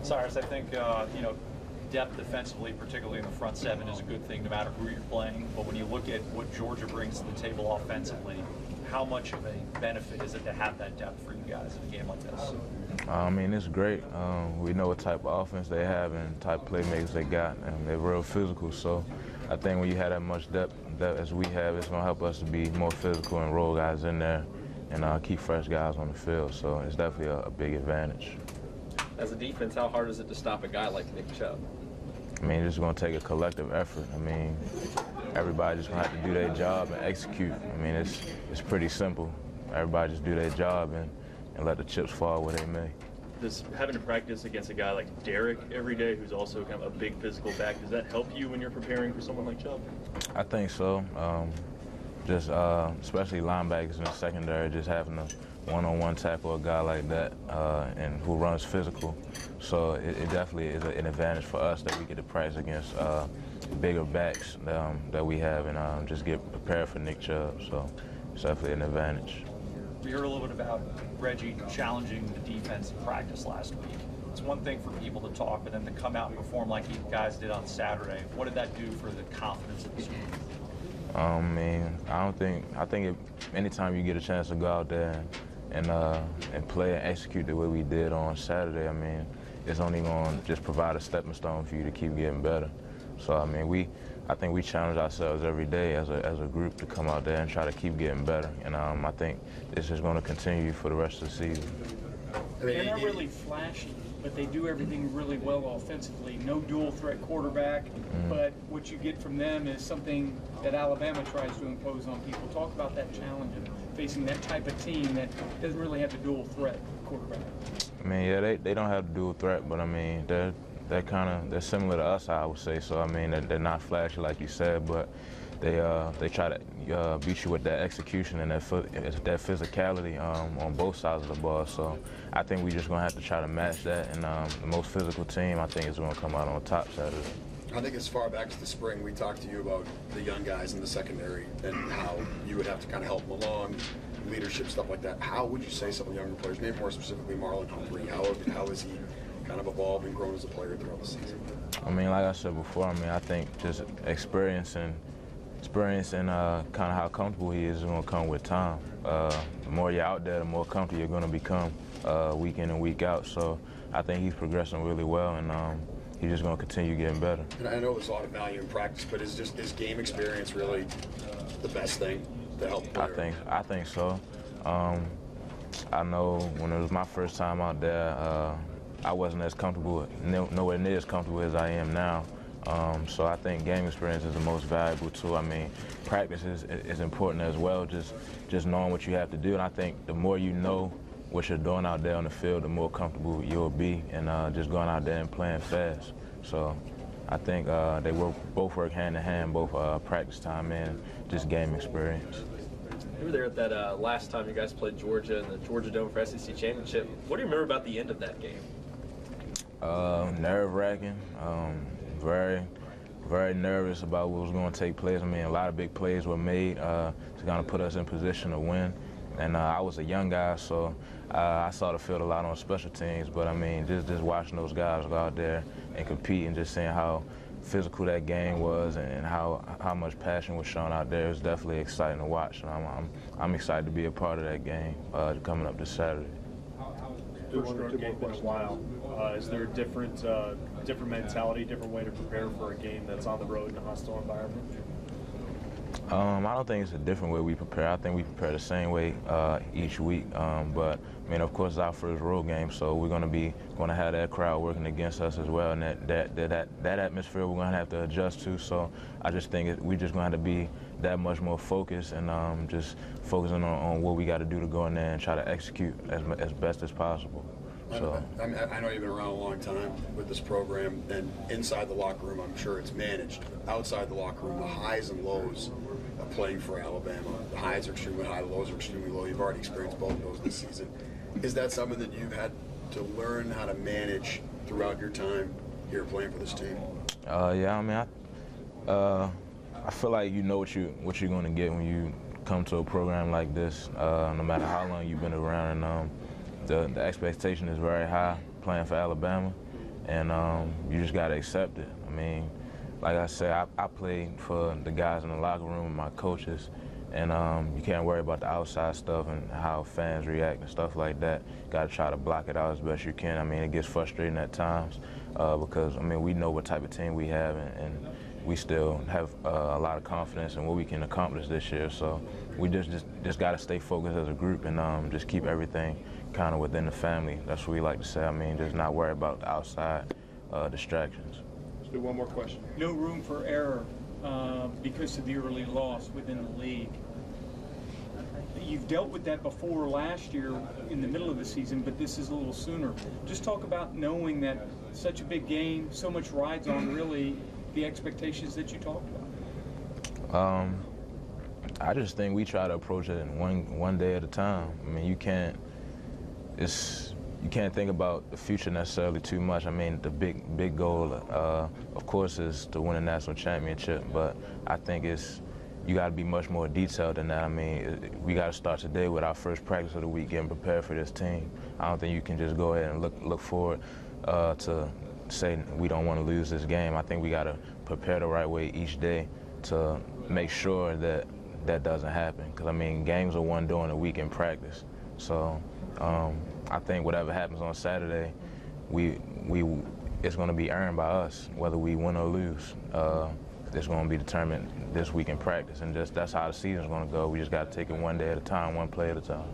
Cyrus, I think, depth defensively, particularly in the front seven, is a good thing no matter who you're playing. But when you look at what Georgia brings to the table offensively, how much of a benefit is it to have that depth for you guys in a game like this? I mean, it's great. We know what type of offense they have and type of playmakers they got, and they're real physical. So I think when you have that much depth as we have, it's going to help us to be more physical and roll guys in there and keep fresh guys on the field. So it's definitely a big advantage. As a defense, how hard is it to stop a guy like Nick Chubb? I mean, it's going to take a collective effort. I mean, everybody just going to have to do their job and execute. I mean, it's pretty simple. Everybody just do their job and let the chips fall where they may. Does having to practice against a guy like Derek every day, who's also kind of a big physical back, does that help you when you're preparing for someone like Chubb? I think so. Especially linebackers in the secondary, just having a one-on-one tackle a guy like that and who runs physical. So it definitely is an advantage for us that we get to practice against bigger backs that we have and just get prepared for Nick Chubb. So it's definitely an advantage. We heard a little bit about Reggie challenging the defense in practice last week. It's one thing for people to talk, but then to come out and perform like you guys did on Saturday. What did that do for the confidence of the team? I think anytime you get a chance to go out there and play and execute the way we did on Saturday, I mean, it's only going to just provide a stepping stone for you to keep getting better. So, I mean, I think we challenge ourselves every day as a group to come out there and try to keep getting better. And I think this is going to continue for the rest of the season. They're not really flashy, but they do everything really well offensively. No dual threat quarterback, but what you get from them is something that Alabama tries to impose on people. Talk about that challenge of facing that type of team that doesn't really have the dual threat quarterback. I mean, yeah, they don't have the dual threat, but I mean, they're similar to us, I would say. So I mean, they're not flashy like you said, but they try to beat you with that execution and that physicality on both sides of the ball. So I think we're just gonna have to try to match that, and the most physical team I think is gonna come out on top Saturday. I think as far back as the spring, we talked to you about the young guys in the secondary and how you would have to kind of help them along, leadership, stuff like that. How would you say some of the younger players, maybe more specifically Marlon Humphrey, how has he kind of evolved and grown as a player throughout the season? I mean, like I said before, I mean, I think just experience and kind of how comfortable he is going to come with time. The more you're out there, the more comfortable you're going to become week in and week out. So I think he's progressing really well, and he's just going to continue getting better. And I know there's a lot of value in practice, but is game experience really the best thing to help a player? I think so. I know when it was my first time out there, I wasn't as comfortable, nowhere near as comfortable as I am now. So I think game experience is the most valuable tool. I mean, practice is important as well, just knowing what you have to do. And I think the more you know what you're doing out there on the field, the more comfortable you'll be and just going out there and playing fast. So I think they both work hand in hand, both practice time and just game experience. You were there at that last time you guys played Georgia in the Georgia Dome for SEC Championship. What do you remember about the end of that game? Nerve-wracking, very nervous about what was going to take place. I mean, a lot of big plays were made to kind of put us in position to win. And I was a young guy, so I saw the field a lot on special teams. But, I mean, just watching those guys go out there and compete and just seeing how physical that game was and how much passion was shown out there, it was definitely exciting to watch. And I'm excited to be a part of that game coming up this Saturday. First road game in a while. Is there a different mentality, different way to prepare for a game that's on the road in a hostile environment? I don't think it's a different way we prepare. I think we prepare the same way each week. But I mean, of course, it's our first road game, so we're going to have that crowd working against us as well, and that atmosphere we're going to have to adjust to. So I just think we're just going to have to be that much more focused and just focusing on what we got to do to go in there and try to execute as best as possible. So I know you've been around a long time with this program, and inside the locker room, I'm sure it's managed. Outside the locker room, the highs and lows of playing for Alabama. The highs are extremely high, the lows are extremely low. You've already experienced both of those this season. Is that something that you've had to learn how to manage throughout your time here playing for this team? Yeah, I mean, I feel like you know what you're going to get when you come to a program like this, no matter how long you've been around. And the expectation is very high playing for Alabama, and you just got to accept it. I mean, like I said, I played for the guys in the locker room and my coaches, and you can't worry about the outside stuff and how fans react and stuff like that. Got to try to block it out as best you can. I mean, it gets frustrating at times because, I mean, we know what type of team we have, and we still have a lot of confidence in what we can accomplish this year. So we just got to stay focused as a group and just keep everything kind of within the family. That's what we like to say. I mean, just not worry about the outside distractions. Let's do one more question. No room for error because of the early loss within the league. You've dealt with that before last year in the middle of the season, but this is a little sooner. Just talk about knowing that such a big game, so much rides on really the expectations that you talked about. I just think we try to approach it one day at a time. I mean, you can't think about the future necessarily too much. I mean, the big goal, of course, is to win a national championship, but I think you got to be much more detailed than that. I mean, we got to start today with our first practice of the week, getting prepared for this team. I don't think you can just go ahead and look forward to say we don't want to lose this game. I think we got to prepare the right way each day to make sure that that doesn't happen. Because, I mean, games are won during the week in practice. So I think whatever happens on Saturday, it's going to be earned by us, whether we win or lose. It's going to be determined this week in practice, and that's how the season's going to go. We just got to take it one day at a time, one play at a time.